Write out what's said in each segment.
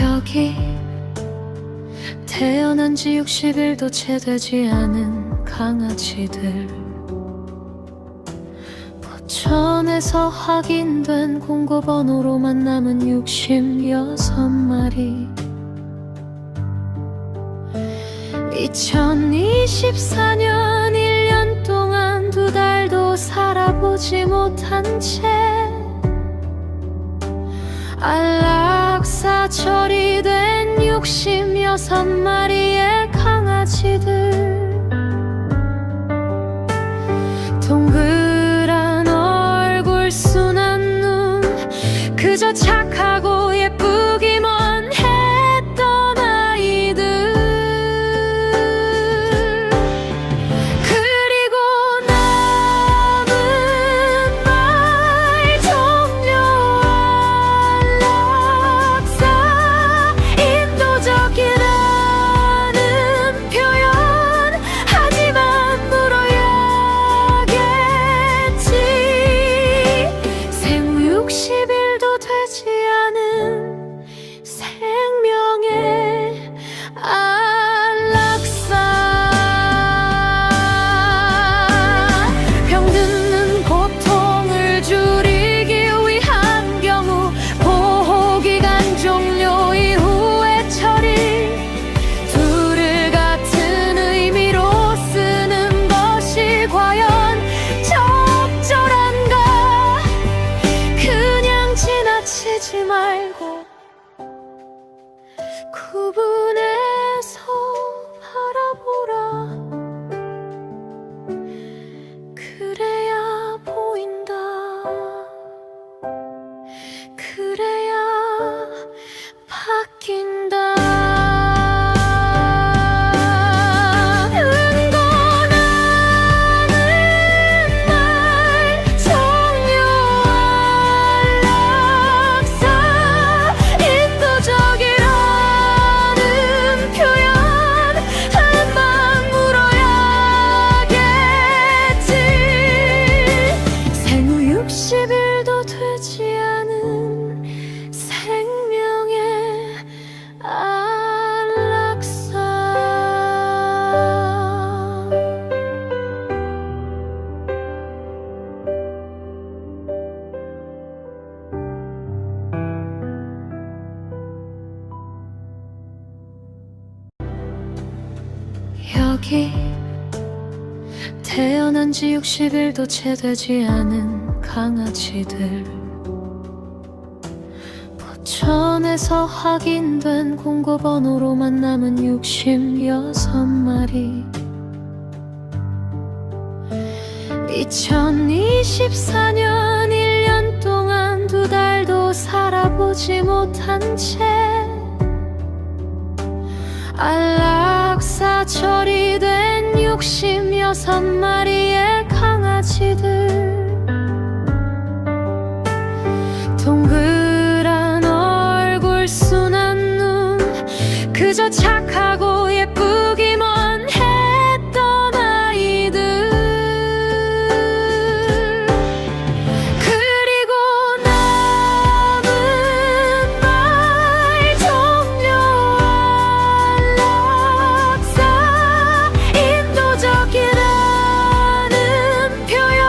여기 태어난 지 60일도 채 되지 않은 강아지들, 포천에서 확인된 공고번호로만 남은 66마리. 2024년 1년 동안 2달도 살아보지 못한 채 안락사 처리된 66마리의 강아지들. 동그란 얼굴, 순한 눈, 그저 착하고 예쁘기만 했던 아이들. 그리고 남은 말 정녕 안락사. 인도적이라는 표현 하지만 물어야겠지. 생후 60일도 되지 않은 생명의 안락사. 병드는 고통을 줄이기 위한 경우 보호기간 종료 이후의 처리. 둘을 같은 의미로 쓰는 것이 과연 적절한가. 그냥 지나치지 말고 구분해서 바라보라. 그래야 보인다. 그래야 바뀐다. 은건하는 말 정녕 안락사. 인도적이라는 표현 한번 물어야겠지. 생후 60일도 되지 않은 생명의 안락사. 여기 태어난 지 60일도 채 되지 않은 강아지들, 포천에서 확인된 공고번호로만 남은 66마리. 2024년 1년 동안 2달도 살아보지 못한 채 안락사 처리된 66마리의 강아지들. 동그란 얼굴, 순한 눈, 그저 착하고 예쁘기만 했던 아이들. 그리고 남은 말 정녕 안락사. 인도적이라는 표현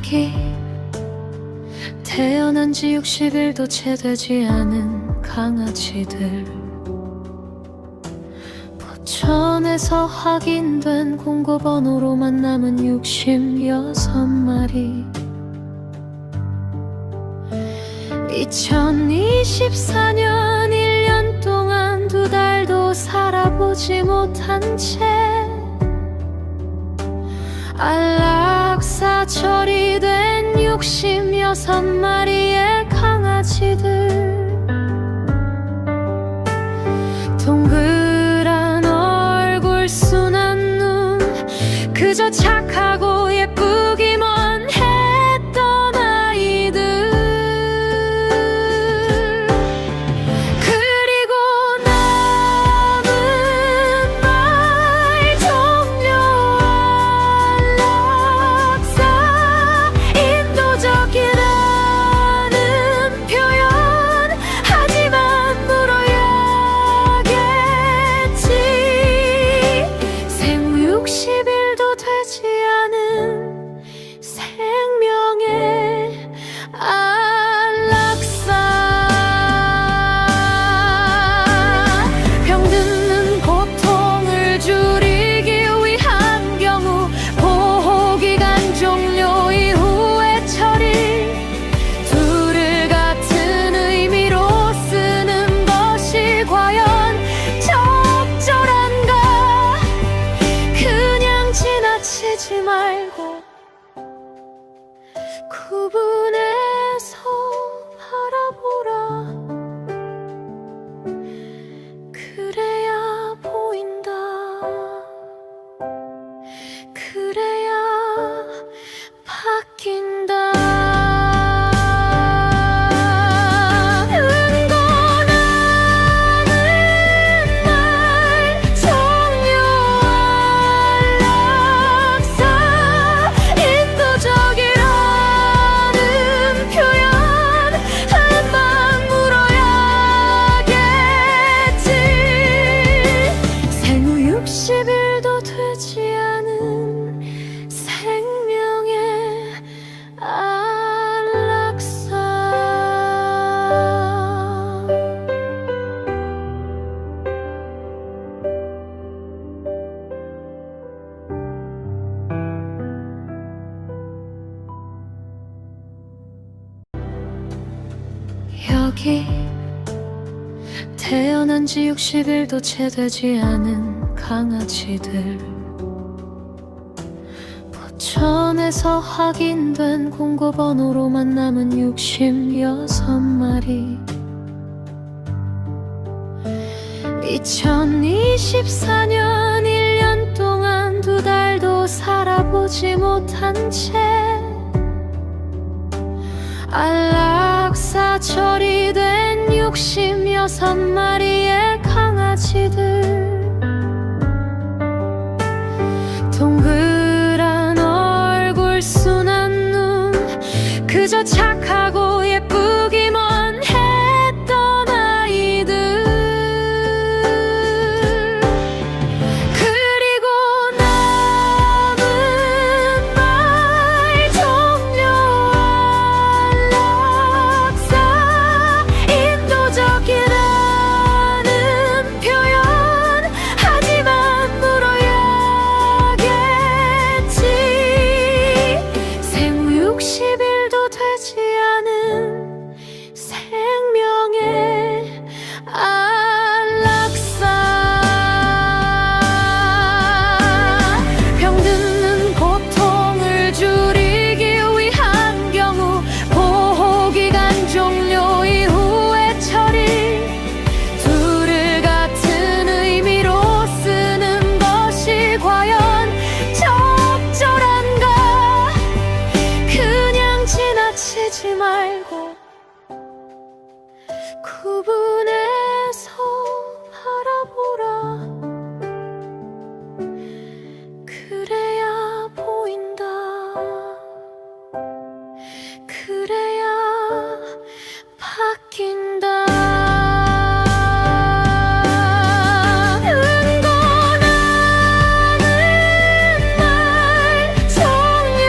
여기 태어난 지 60일도 채 되지 않은 강아지들, 포천에서 확인된 공고번호로만 남은 66마리. 2024년 1년 동안 2달도 살아보지 못한 채 안락사 처리된 66마리의 강아지들. 동그란 얼굴, 순한 눈, 그저 착하고 예쁘기만 했던 아이들. 그리고 남은 말 종료 안락사. 인도적이라는 표현 하지만 물어야겠지. 생후 60일도 되지 않은 생명의 안락사. 병드는 고통을 줄이기 위한 경우 보호기간 종료 이후의 처리. 둘을 같은 의미로 쓰는 것이 과연 적절한가. 그냥 지나치지 말고 구분해서 바라보라. 그래야 보인다. 그래야 바뀐다. 은곤하는 말 종료 안락사. 인도적이라는 표현 한번 물어야겠지. 생후 60일도 되지 않은 생명의 안락사. 여기 태어난 지 60일도 채 되지 않은 강아지들, 포천에서 확인된 공고번호로만 남은 66마리. 2024년 1년 동안 2달도 살아보지 못한 채 안락사 처리된 66마리의 강아지들. 동그란 얼굴, 순한 눈, 그저 착하고 예쁘기만 했던 아이들. 그리고 남은 말 종료 안락사. 인도적이라는 표현 하지만 물어야겠지. 생후 60일도 되지 않은 생명의 안락사. 병드는 고통을 줄이기 위한 경우 보호기간 종료 이후의 처리. 둘을 같은 의미로 쓰는 것이 과연 적절한가. 그냥 지나치지 말고 구분해서 바라보라. 그래야 보인다. 그래야 바뀐다. 은곤하는 말 종료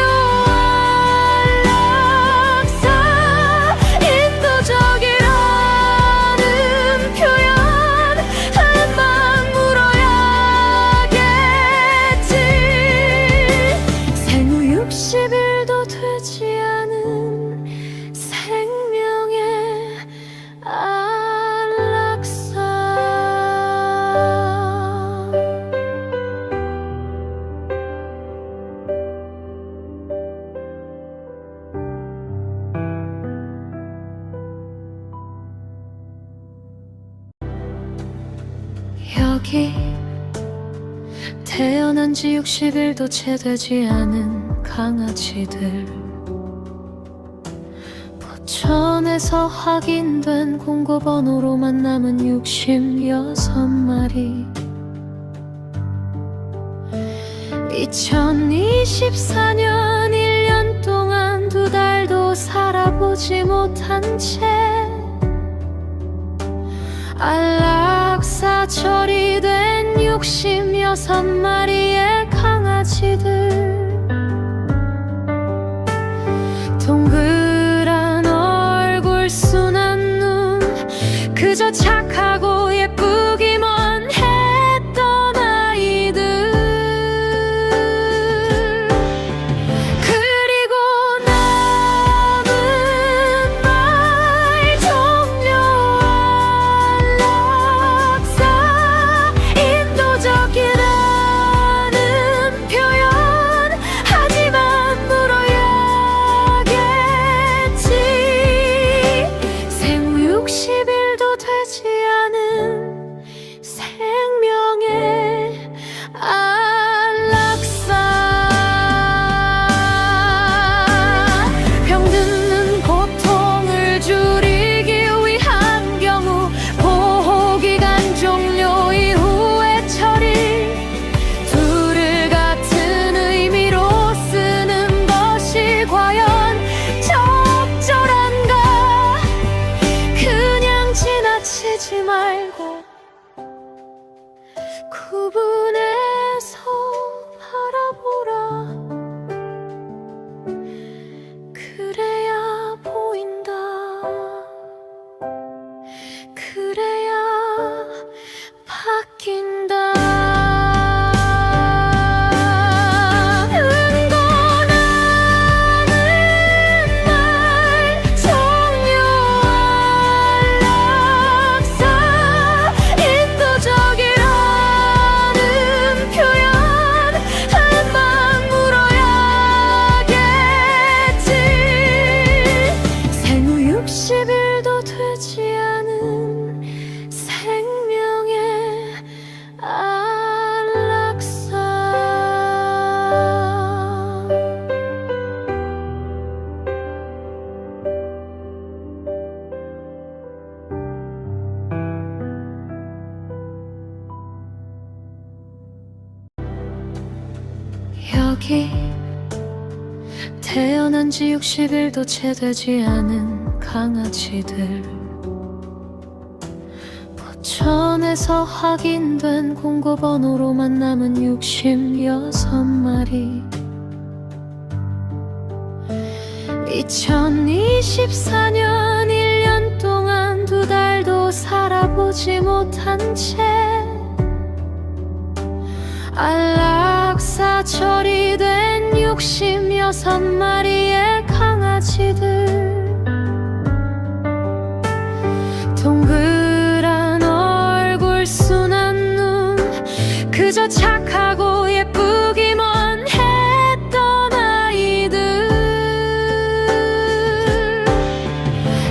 여기 태어난 지 60일도 채 되지 않은 강아지들, 포천에서 확인된 공고번호로만 남은 66마리. 2024년 1년 동안 2달도 살아보지 못한 채 안락사 처리된 66마리의 강아지들. 동그란 얼굴, 순한 눈, 그저 착하고 예쁘기만 했던 아이들. 그리고 남은 말 종료 안락사. 인도적이라는 표현 하지만 물어야겠지. 생후 60일도 되지 않은 생명의 안락사. 병드는 고통을 줄이기 위한 경우 보호기간 종료 이후의 처리. 둘을 같은 의미로 쓰는 것이 과연 적절한가. 그냥 지나치지 말고 구분해서 바라보라. 그래야 보인다. 그래야 바뀐다. 은고나는 말 종료 안락사. 인도적이라는 표현 한번 물어야겠지. 생후 60일도 되지 않은 생명의 안락사. 여기 태어난 지 60일도 채 되지 않은 강아지들, 포천에서 확인된 공고번호로만 남은 66마리. 2024년 1년 동안 2달도 살아보지 못한 채 안락사 처리된 66마리의 강아지들. 동그란 얼굴, 순한 눈, 그저 착하고 예쁘기만 했던 아이들.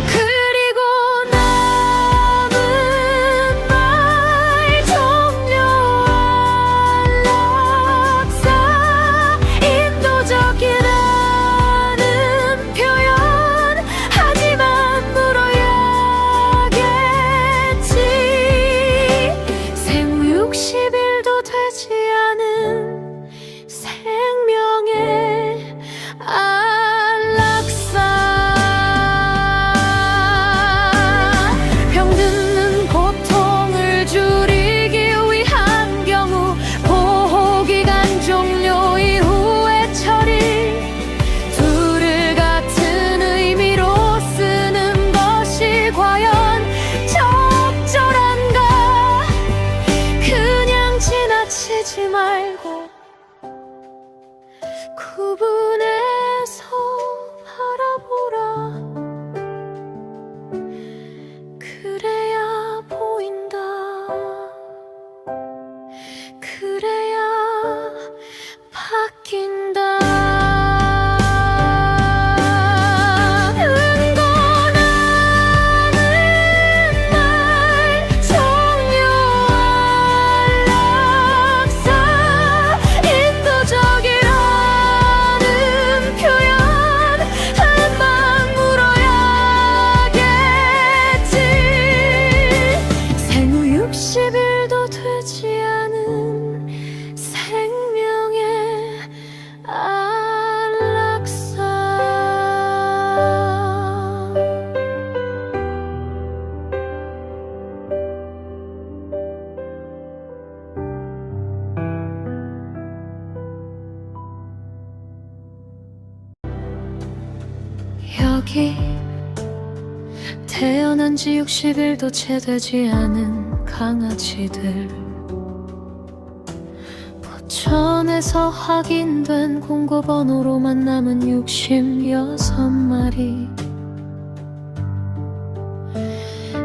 그리고 남은 말 종료 안락사. 인도적이라는 표현 여기 태어난 지 60일도 채 되지 않은 강아지들, 포천에서 확인된 공고번호로만 남은 66마리.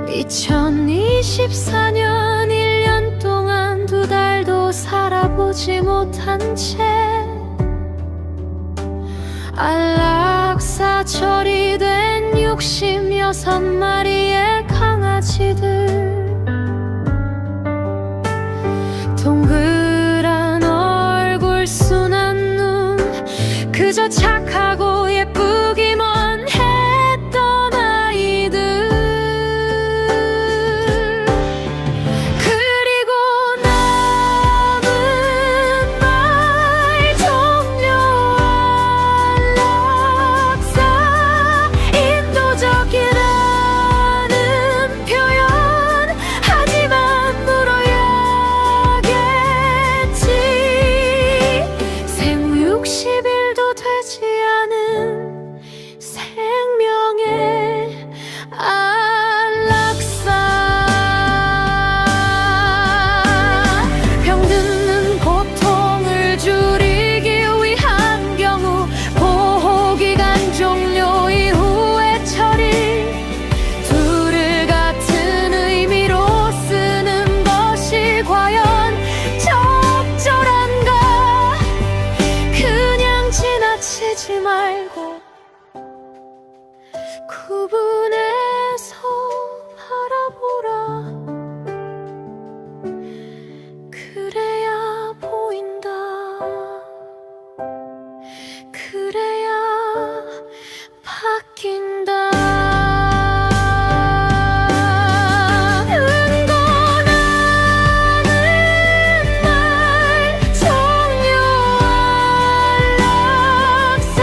2024년 1년 동안 2달도 살아보지 못한 채 안락사 처리된 66마리의 강아지들. 동그란 얼굴, 순한 눈, 그저 착하고 예쁘기만 했던 아이들. 그리고 남은 말 종료 안락사. 인도적이라는 표현 하지만 물어야겠지. 생후 60일도 되지 않은 생명의 안락사. 병드는 고통을 줄이기 위한 경우 보호기간 종료 이후의 처리. 둘을 같은 의미로 쓰는 것이 과연 적절한가. 그냥 지나치지 말고 구분해서 바라보라. 그래야 보인다. 그래야 바뀐다. 은고나는 말 종료 안락사.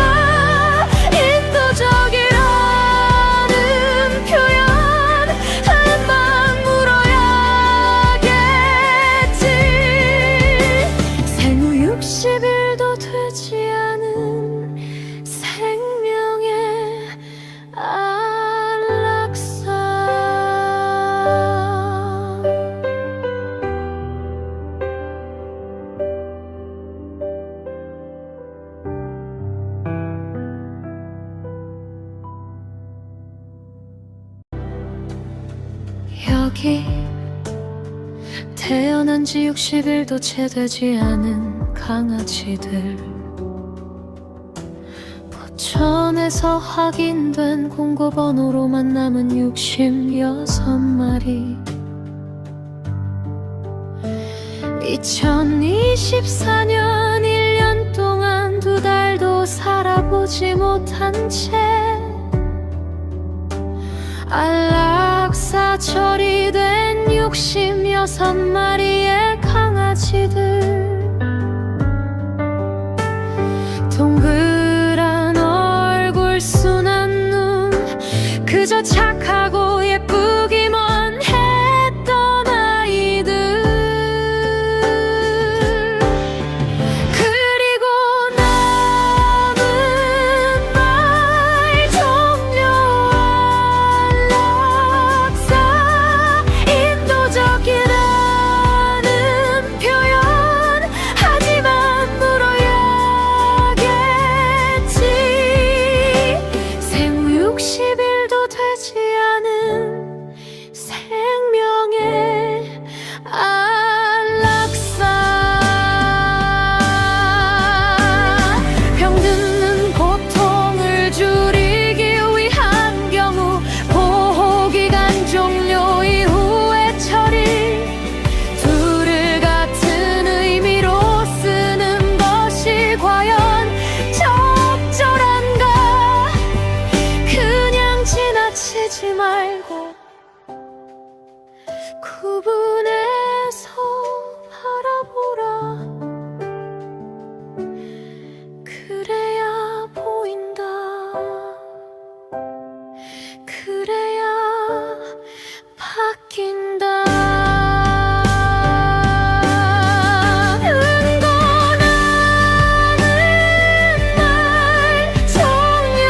인도적이라는 표현 한번 물어야겠지. 생후 60일도 되지 않은 생명의 안락사. 여기 태어난 지 60일도 채 되지 않은 강아지들, 포천에서 확인된 공고번호로만 남은 66마리. 2024년 1년 동안 2달도 살아보지 못한 채 안락사 처리된 66마리의 강아지들. 동그란 얼굴, 순한 눈, 그저 착하고 예쁘기만 했던 아이들. 그리고 남은 말 종료 안락사. 인도적이라는 표현 하지만 물어야겠지. 생후 60일도 되지 않은 생명의 안락사. 병드는 고통을 줄이기 위한 경우 보호기간 종료 이후의 처리. 둘을 같은 의미로 쓰는 것이 과연 적절한가. 그냥 지나치지 말고 구분해서 바라보라. 그래야 보인다. 그래야 바뀐다. 은고나는 말 종료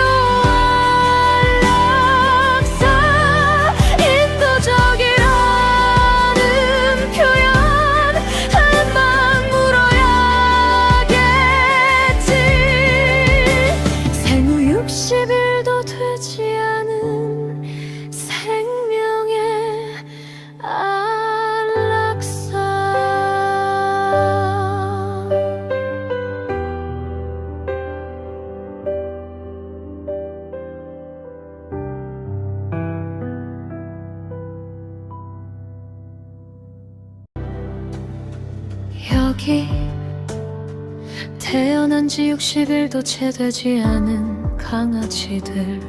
여기 태어난 지 60일도 채 되지 않은 강아지들,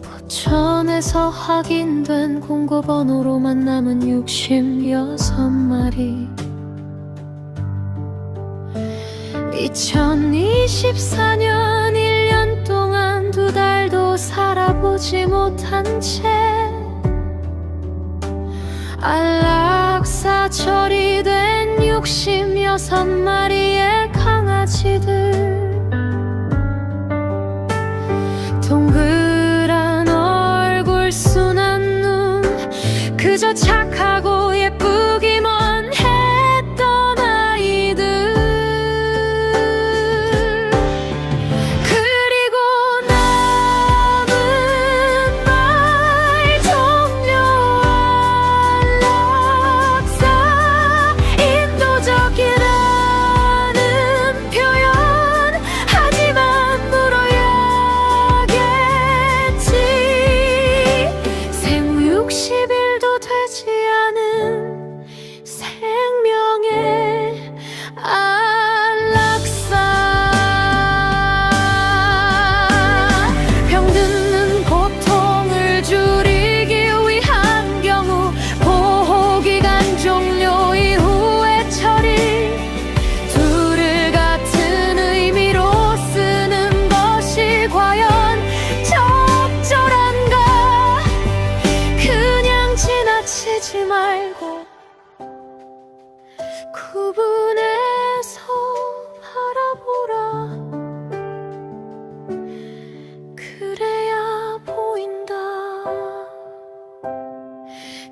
포천에서 확인된 공고번호로만 남은 66마리. 2024년 1년 동안 2달도 살아보지 못한 채 안락사 처리된 66마리의 강아지들. 동그란 얼굴, 순한 눈, 그저 착하고 예쁘기만 했던 아이들. 그리고 남은 말 종료 안락사. 인도적이라는 표현 하지만 물어야겠지. 생후 60일도 되지 않은 생명의 안락사. 병드는 고통을 줄이기 위한 경우 보호기간 종료 이후의 처리. 둘을 같은 의미로 쓰는 것이 과연 적절한가. 그냥 지나치지 말고 구분해서 바라보라. 그래야 보인다.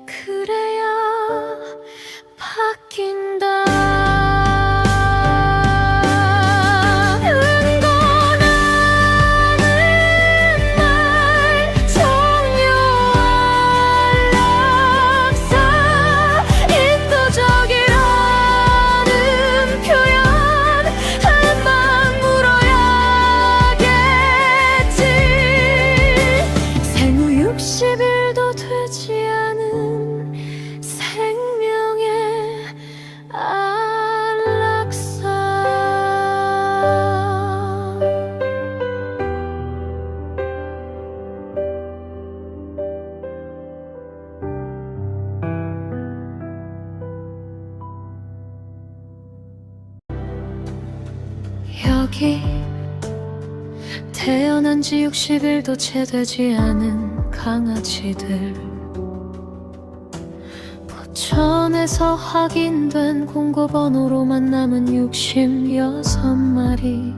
그래야 바뀐다. 은건하는 말 종료 안락사. 인도적이라는 표현 한번 물어야겠지. 생후 60일도 되지 않은 생명의 안락사. 여기 태어난 지 60일도 채 되지 않은 강아지들, 포천에서 확인된 공고번호로만 남은 66마리.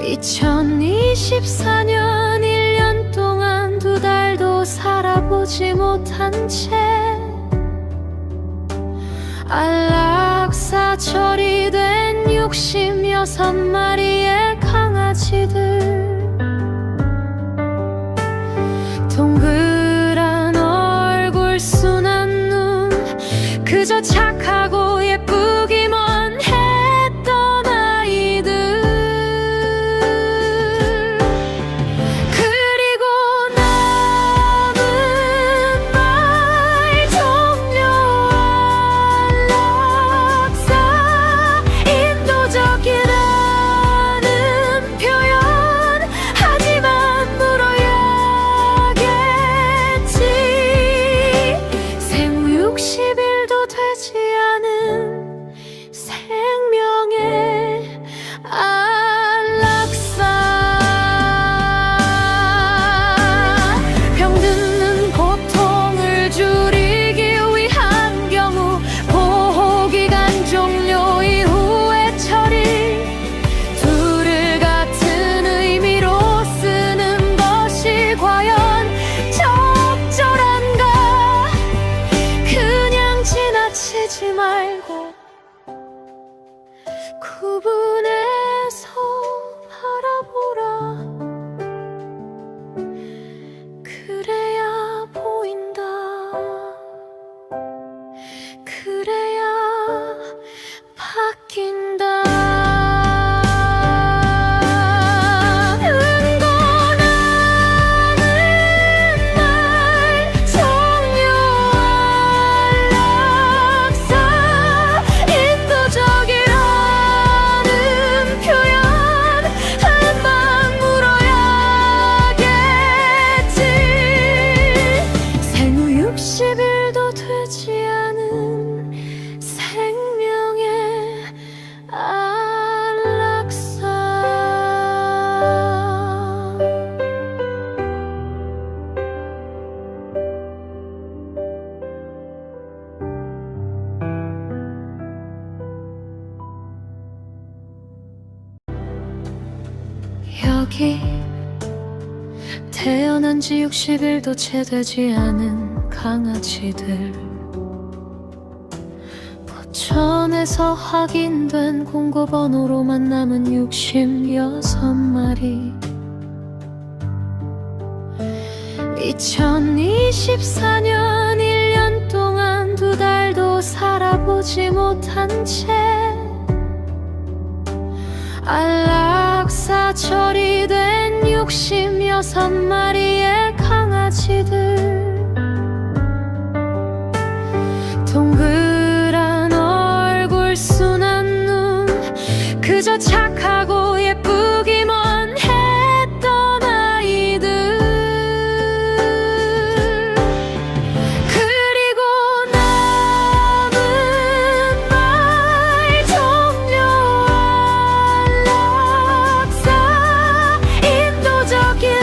2024년 1년 동안 2달도 살아보지 못한 채 안락사 처리된 66마리의 강아지들. 동그란 얼굴, 순한 눈, 그저 착하고 예쁘기만 했던 아이들. 그리고 남은 말 종료 안락사. 인도적이라는 표현 하지만 물어야겠지. 생후 60일도 되지 않은 여기 태어난 지 60일도 채 되지 않은 강아지들, 포천에서 확인된 공고번호로만 남은 66마리. 2024년 1년 동안 2달도 살아보지 못한 채 안락사 처리된 66마리의 강아지들. 동그란 얼굴, 순한 눈, 그저 착하고 예쁘기만 했던 아이들. 그리고 남은 말 정려 안락사, 인도적이라는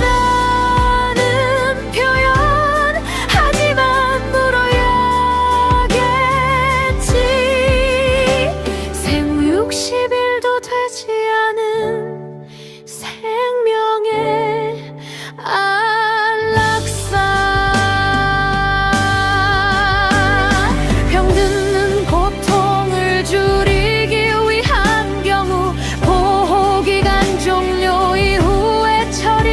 표현 하지만 물어야겠지. 생후 60일도 되지 않은 생명의 안락사. 병드는 고통을 줄이기 위한 경우 보호기간 종료 이후의 처리,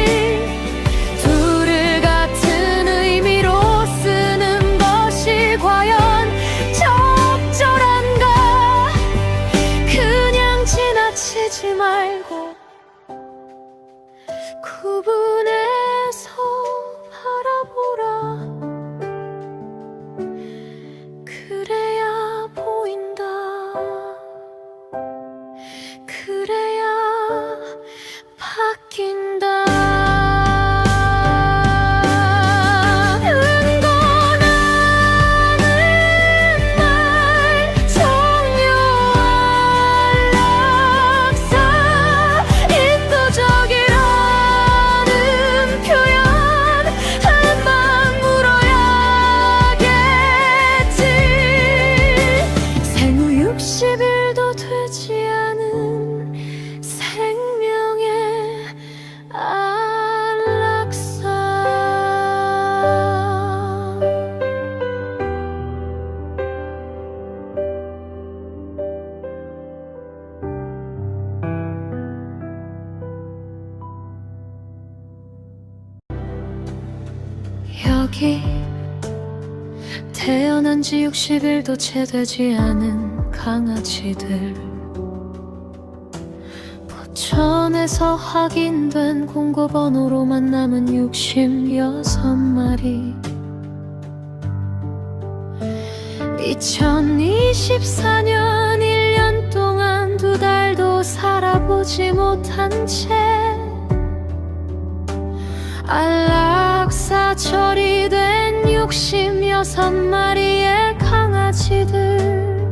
둘을 같은 의미로 쓰는 것이 과연 적절한가. 그냥 지나치지 말고 구분해서 바라보라. 그래야 보인다. 그래야 바뀐다. 은건하는 말 정려 안락사, 인도적이라는 표현 한번 물어야겠지. 생후 60일도 되지 않은 생명의 안락사. 여기 태어난 지 60일도 채 되지 않은 강아지들, 포천에서 확인된 공고번호로만 남은 66마리. 2024년 1년 동안 2달도 살아보지 못한 채 안락사 처리된 66마리의 강아지들.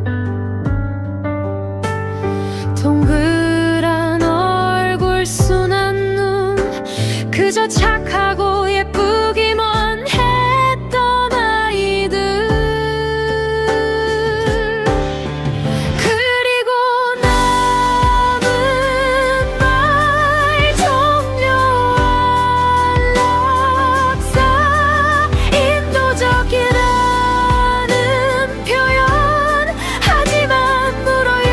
동그란 얼굴, 순한 눈, 그저 착하고 예쁘기만 했던 아이들. 그리고 남은 말 정려 안락사, 인도적이라는 표현 하지만 물어야겠지.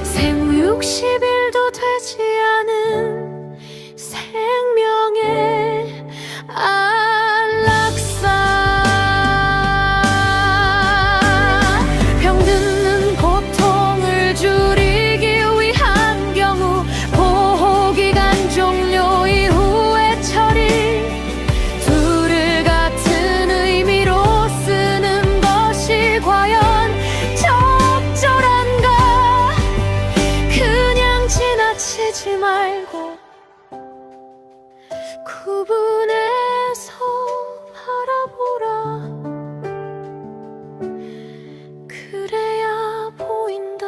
생후 60일도 되지 않은 생명의 안락사. 병드는 고통을 줄이기 위한 경우 보호기간 종료 이후의 처리, 둘을 같은 의미로 쓰는 것이 과연 적절한가. 그냥 지나치지 말고 구분해서 바라보라. 그래야 보인다.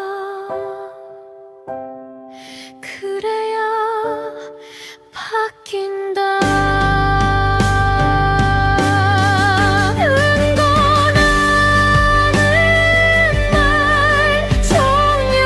그래야 바뀐다. 은건하는 말 정려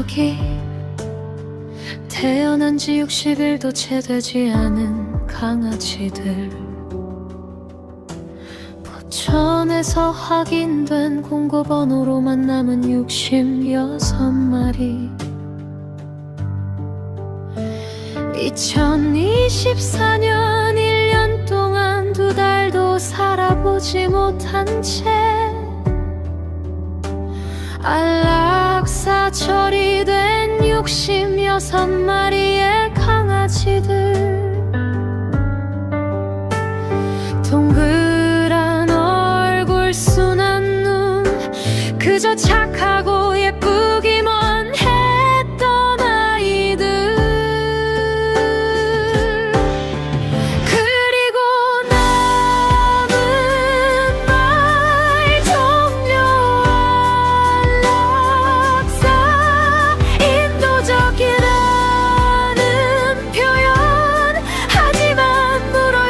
여기 태어난 지 60일도 채 되지 않은 강아지들, 포천에서 확인된 공고번호로만 남은 66마리. 2024년 1년 동안 2달도 살아보지 못한 채 안락사 처리된 66마리의 강아지들. 동그란 얼굴, 순한 눈, 그저 착하고 예쁘기만 했던 아이들. 그리고 남은 말 종료 안락사. 인도적이라는 표현 하지만 물어야겠지.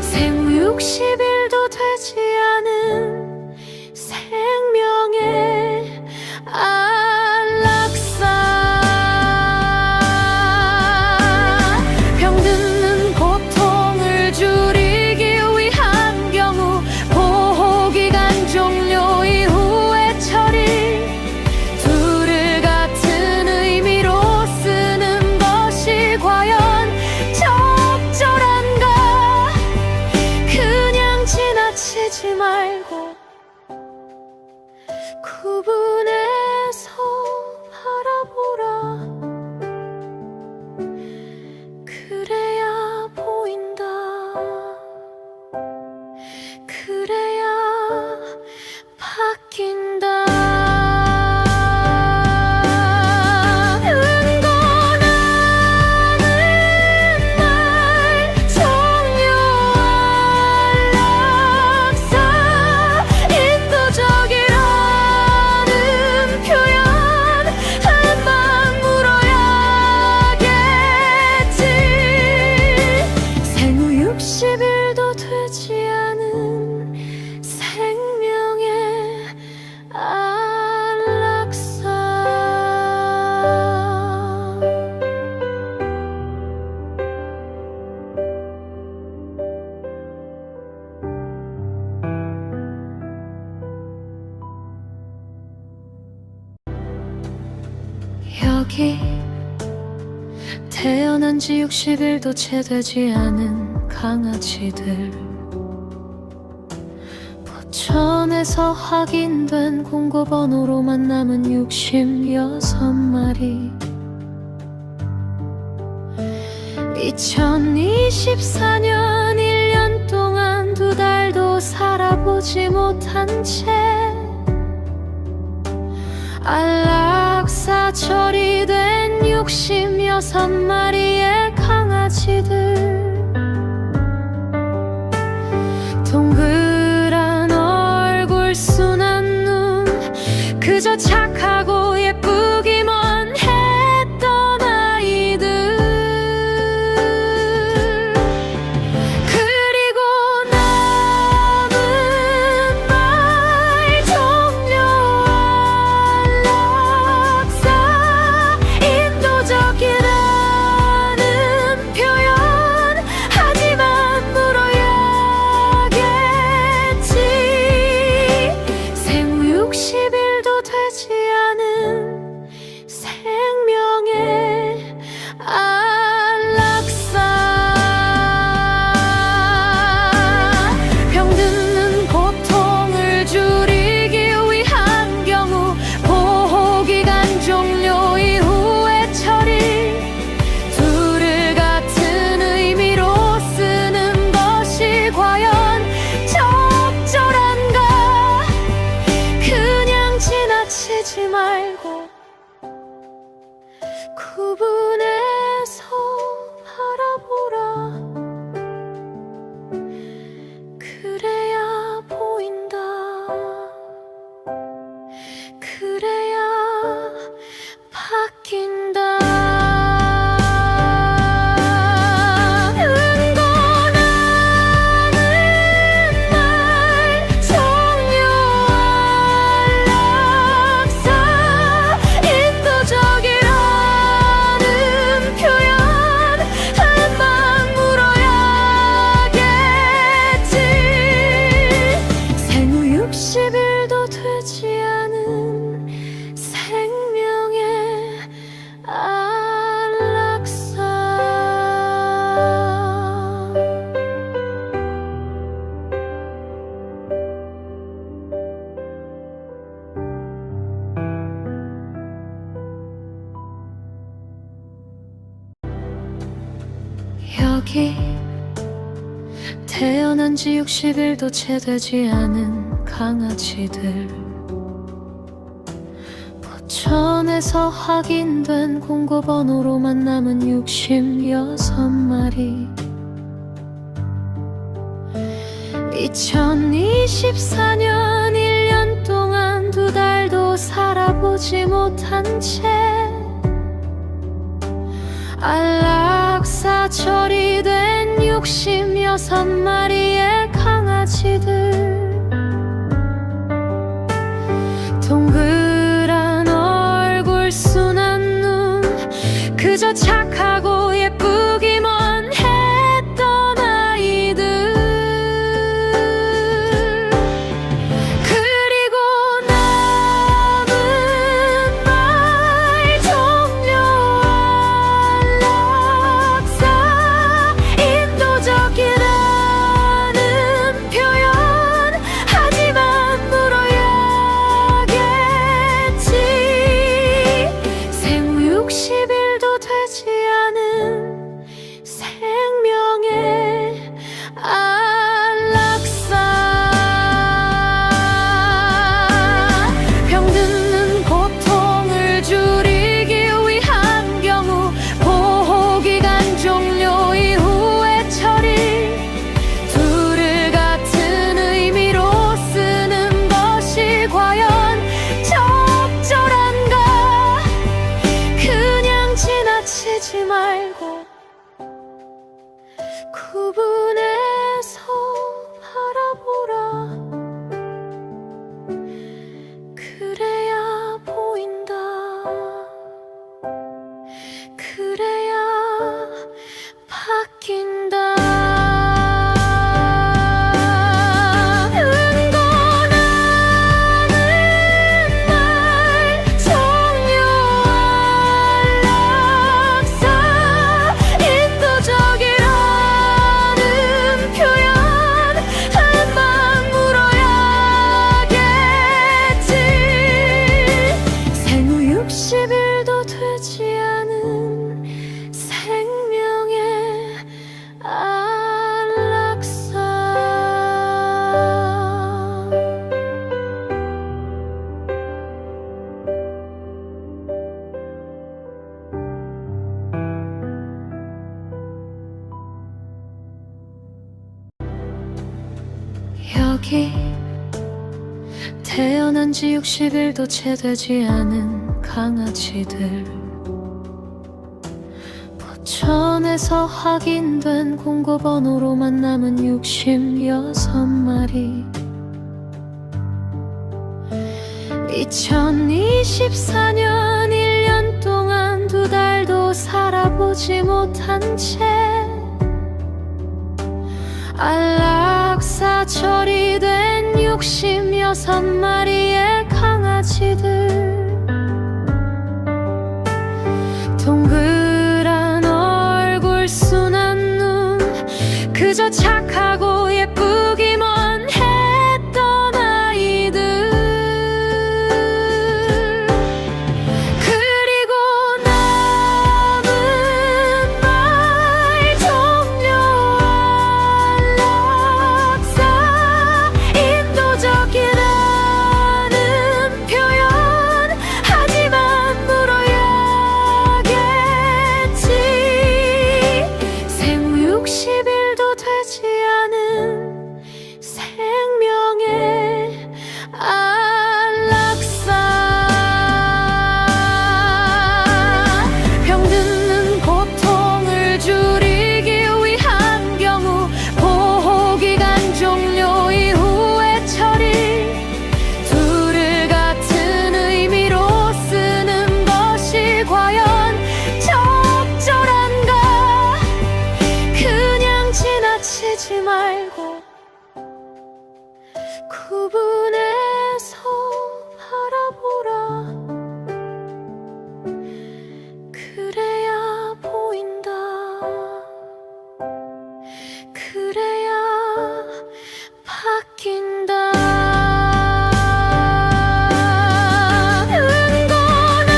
생후 60일도 되지 않은 생명의 안락사. 병드는 고통을 줄이기 위한 경우 보호기간 종료 이후의 처리. 둘을 같은 의미로 쓰는 것이 과연 적절한가. 그냥 지나치지 말고 구분해서 바라보라. 그래야 보인다. 그래야 바뀐다. 은곤하는 말 종료 안락사. 인도적이라는 표현 한번 물어야겠지. 생후 60일도 되지 않은 생명의 안락사. 여기 태어난 지 60일도 채 되지 않은 강아지들, 포천에서 확인된 공고번호로만 남은 66마리. 2024년 1년 동안 2달도 살아보지 못한 채 안락사 처리된 66마리의 강아지들. 동그란 얼굴, 순한 눈, 그저 착하고 예쁘기만 했던 아이들. 그리고 남은 말 종료 안락사. 인도적이라는 표현 여기 태어난 지 60일도 채 되지 않은 강아지들, 포천에서 확인된 공고번호로만 남은 66마리. 2024년 1년 동안 2달도 살아보지 못한 채 안락사 처리된 66마리의 강아지들. 동그란 얼굴, 순한 눈, 그저 착하고 예쁘기만 했던 아이들. 그리고 남은 말 종료 안락사. 인도적이라는 표현 하지만 물어야겠지. 생후 60일도 되지 않은 생명의 안락사. 병드는 고통을 줄이기 위한 경우 보호기간 종료 이후의 처리. 둘을 같은 의미로 쓰는 것이 과연 적절한가. 그냥 지나치지 말고 구분해서 바라보라. 그래야 보인다. 그래야 바뀐다. 은곤하는 말 종료 안락사. 인도적이라는 표현 한번 물어야겠지. 생후 60일도 되지 않은 생명의 안락사. 여기 태어난 지 60일도 채 되지 않은 강아지들, 포천에서 확인된 공고번호로만 남은 66마리. 2024년 1년 동안 2달도 살아보지 못한 채 안락사 처리된 66마리의 강아지들. 동그란 얼굴, 순한 눈, 그저 착하고 예쁘기만 했던 아이들. 그리고 남은 말 종료 안락사. 인도적이라는 표현 하지만 물어야겠지. 생후 60일도 되지 않은 생명의 안락사. 병드는 고통을 줄이기 위한 경우 보호기간 종료 이후의 처리. 둘을 같은 의미로 쓰는 것이 과연 적절한가. 그냥 지나치지 말고 구분해서 바라보라. 그래야 보인다. 그래야 바뀐다. 은곤하는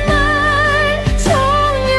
말 종료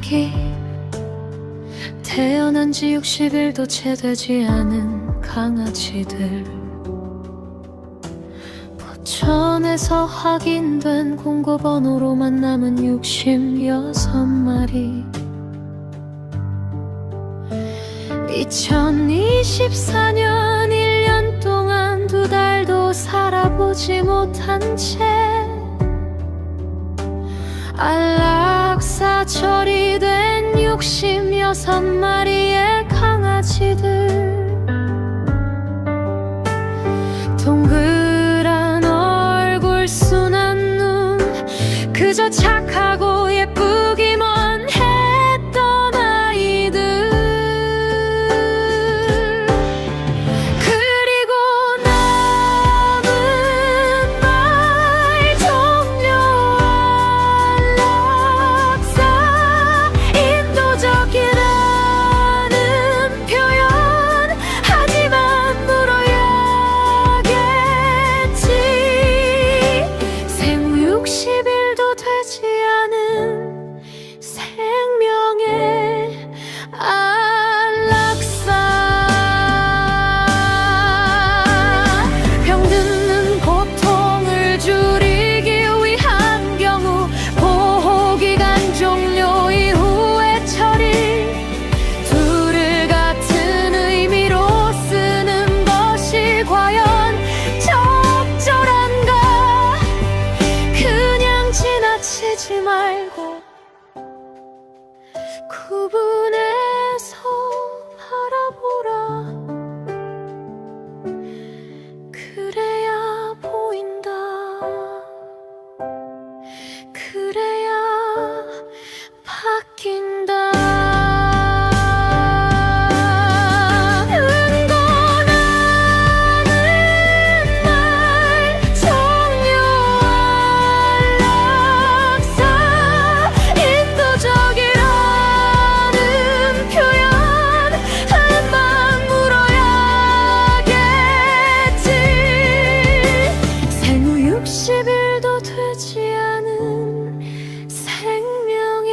여기 태어난 지 60일도 채 되지 않은 강아지들, 포천에서 확인된 공고번호로만 남은 66마리. 2024년 1년 동안 2달도 살아보지 못한 채 안락사 처리된 66마리의 강아지들. 동그란 얼굴, 순한 눈, 그저 착하고 예쁘기만 했던 아이들. 그리고 남은 말 종료 안락사. 인도적이라는 표현 하지만 물어야겠지. 생후 60일도 되지 않은 생명의 안락사. 병드는 고통을 줄이기 위한 경우 보호기간 종료 이후의 처리. 둘을 같은 의미로 쓰는 것이 과연 적절한가. 그냥 지나치지 말고 구분해서 바라보라. 그래야 보인다. 그래야 바뀐다. 은건하는 말 종료 안락사. 인도적이라는 표현 한번 물어야겠지. 생후 60일도 되지 않은 생명의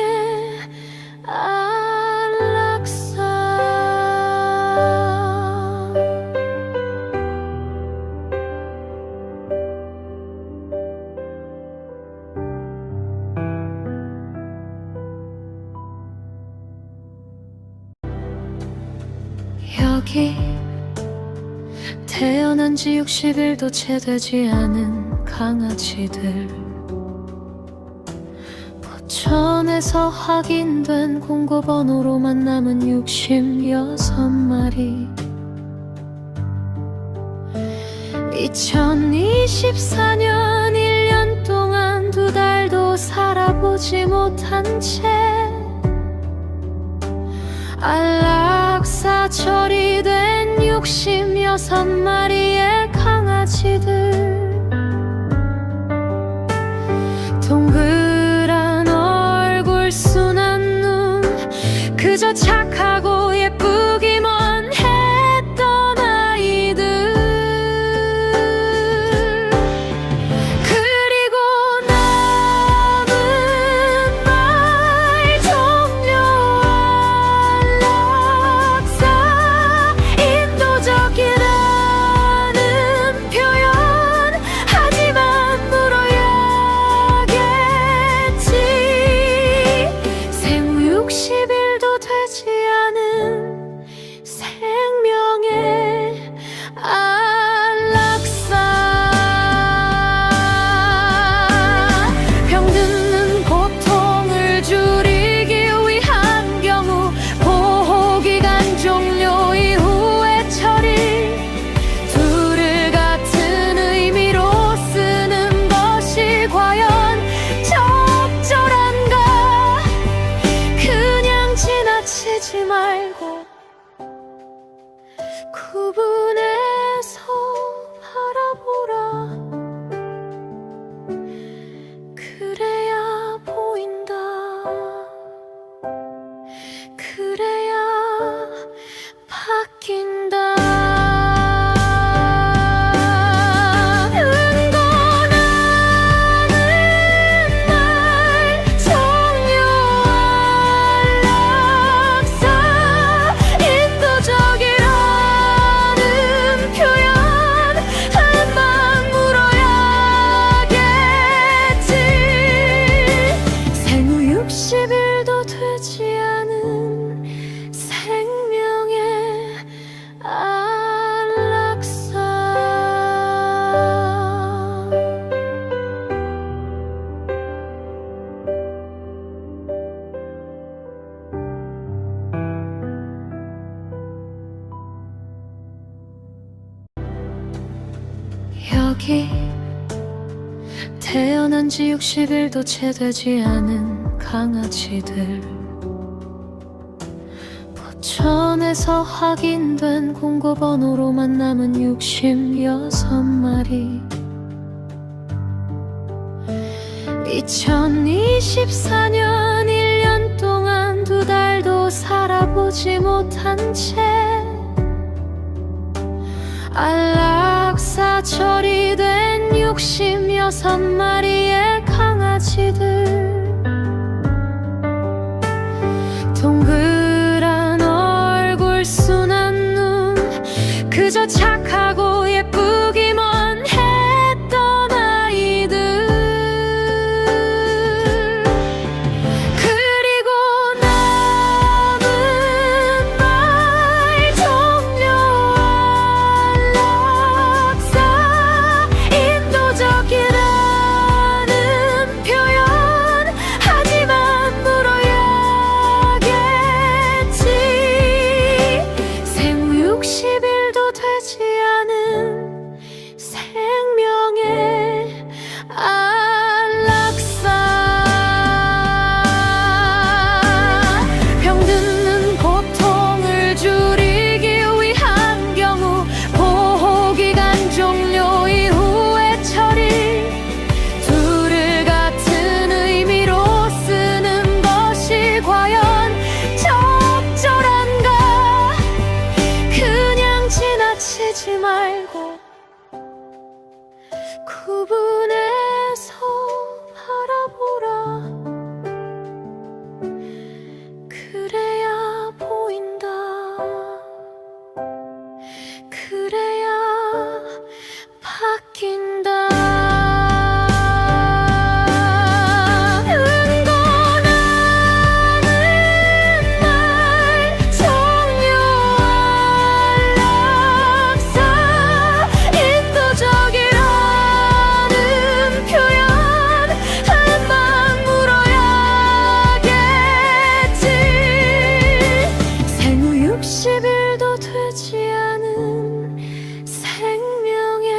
안락사. 여기 태어난 지 60일도 채 되지 않은 강아지들, 포천에서 확인된 공고번호로만 남은 66마리. 2024년 1년 동안 2달도 살아보지 못한 채 안락사 처리된 66마리의 강아지들. 동그란 얼굴, 순한 눈, 그저 착하고 예쁘기만 했던 아이들. 그리고 남은 말 종료 안락사. 인도적이라는 표현 여기 태어난 지 60일도 채 되지 않은 강아지들, 포천에서 확인된 공고번호로만 남은 66마리. 2024년 1년 동안 2달도 살아보지 못한 채 안락사 처리된 66마리의 강아지들. 동그란 얼굴, 순한 눈, 그저 착하고 예쁘기만 했던 아이들. 그리고 남은 말 종료 안락사. 인도적이라는 표현 하지만 물어야겠지. 생후 60일도 되지 않은 생명의 안락사. 병드는 고통을 줄이기 위한 경우 보호기간 종료 이후의 처리. 둘을 같은 의미로 쓰는 것이 과연 적절한가. 그냥 지나치지 말고 구분해서 바라보라. 그래야 보인다. 그래야 바뀐다. 은건하는 말 종료 안락사. 인도적이라는 표현 한번 물어야겠지. 생후 60일도 되지 않은 생명의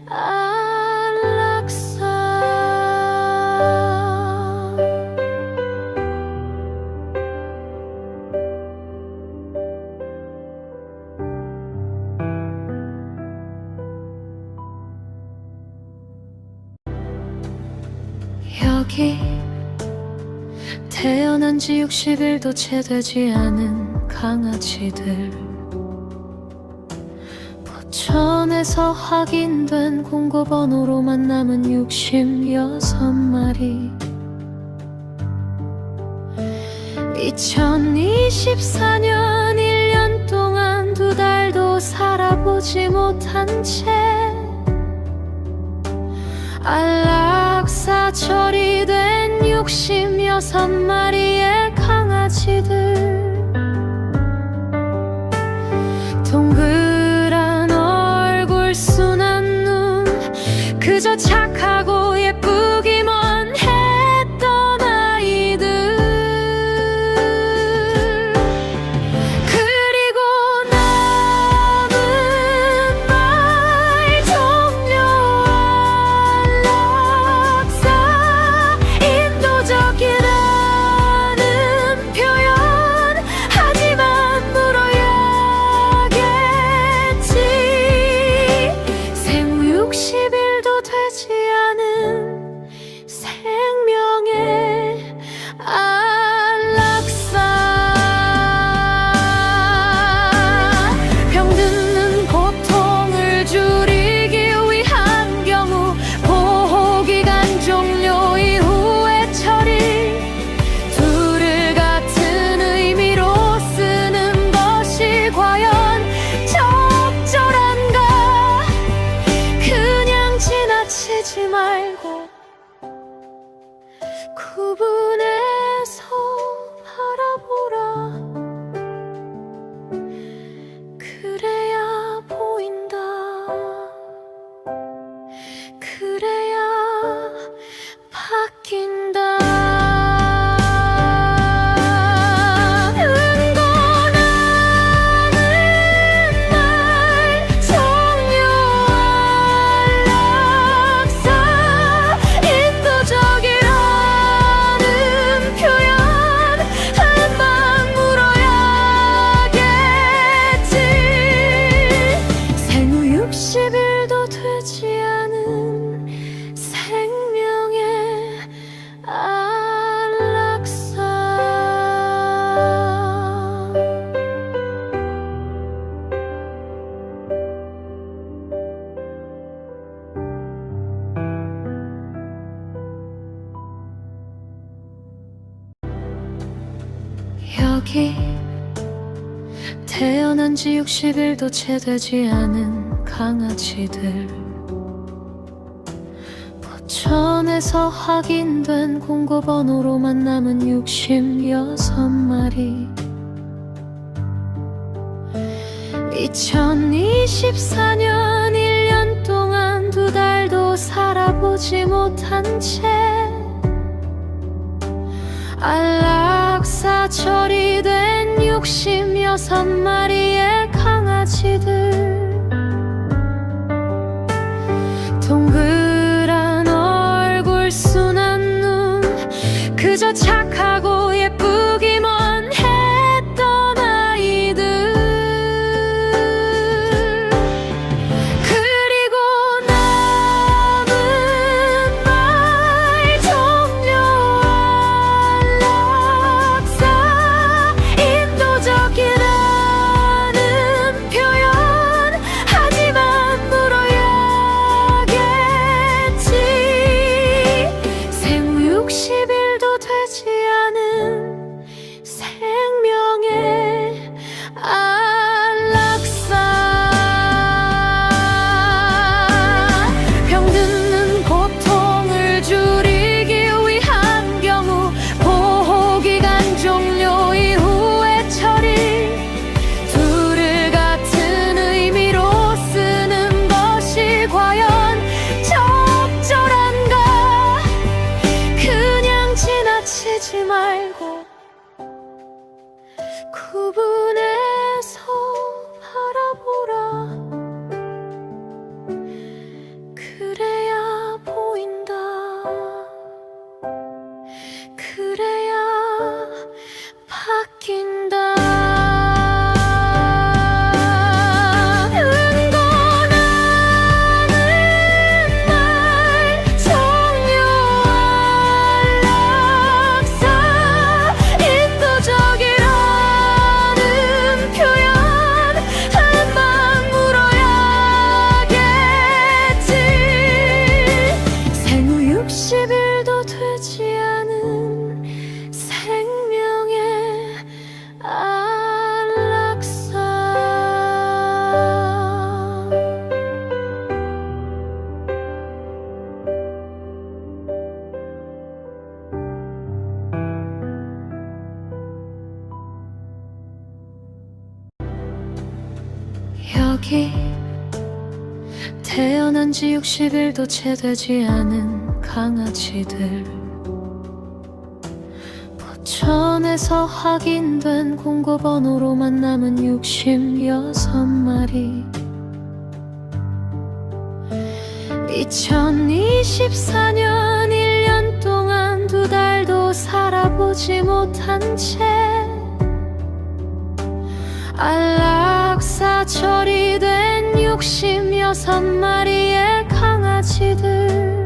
안락사. 여기 태어난 지 60일도 채 되지 않은 강아지들, 포천에서 확인된 공고번호로만 남은 66마리. 2024년 1년 동안 2달도 살아보지 못한 채 안락사 처리된 66마리의 강아지들. 동그란 얼굴, 순한 눈, 그저 착하고 예쁘기만 했던 아이들. 그리고 남은 말 종료 안락사. 인도적이라는 표현 하지만 물어야겠지. 생후 60일도 되지 않은 생명의 안락사. 병드는 고통을 줄이기 위한 경우 보호기간 종료 이후의 처리. 둘을 같은 의미로 쓰는 것이 과연 적절한가. 그냥 지나치지 말고 구분해서 바라보라. 그래야 보인다. 그래야 바뀐다. 은건하는 말 종료 여기 태어난 지 60일도 채 되지 않은 강아지들, 포천에서 확인된 공고번호로만 남은 66마리. 2024년 1년 동안 2달도 살아보지 못한 채 안락사 처리된 66마리의 강아지들. 동그란 얼굴, 순한 눈, 그저 착하고 예쁘기만 했던 아이들. 그리고 남은 말 정려 안락사, 인도적이라는 표현, 하지만 물어야겠지. 생후 60일도 되지 않은 생명의 안락사. 병드는 고통을 줄이기 위한 경우 보호기간 종료 이후의 처리, 둘을 같은 의미로 쓰는 것이 과연 적절한가? 그냥 지나치지 말고 구분해서 바라보라. 그래야 보인다. 그래야 바뀐다. 응고나는 말 정려 안락사, 인도적이라는 표현, 한번 물어야겠지. 생후 60일도 되지 않은 생명의 안락사. 여기 태어난 지 60일도 채 되지 않은 강아지들, 포천에서 확인된 공고번호로만 남은 66마리. 2024년 1년 동안 2달도 살아보지 못한 채 안락사 처리된 66마리의 강아지들.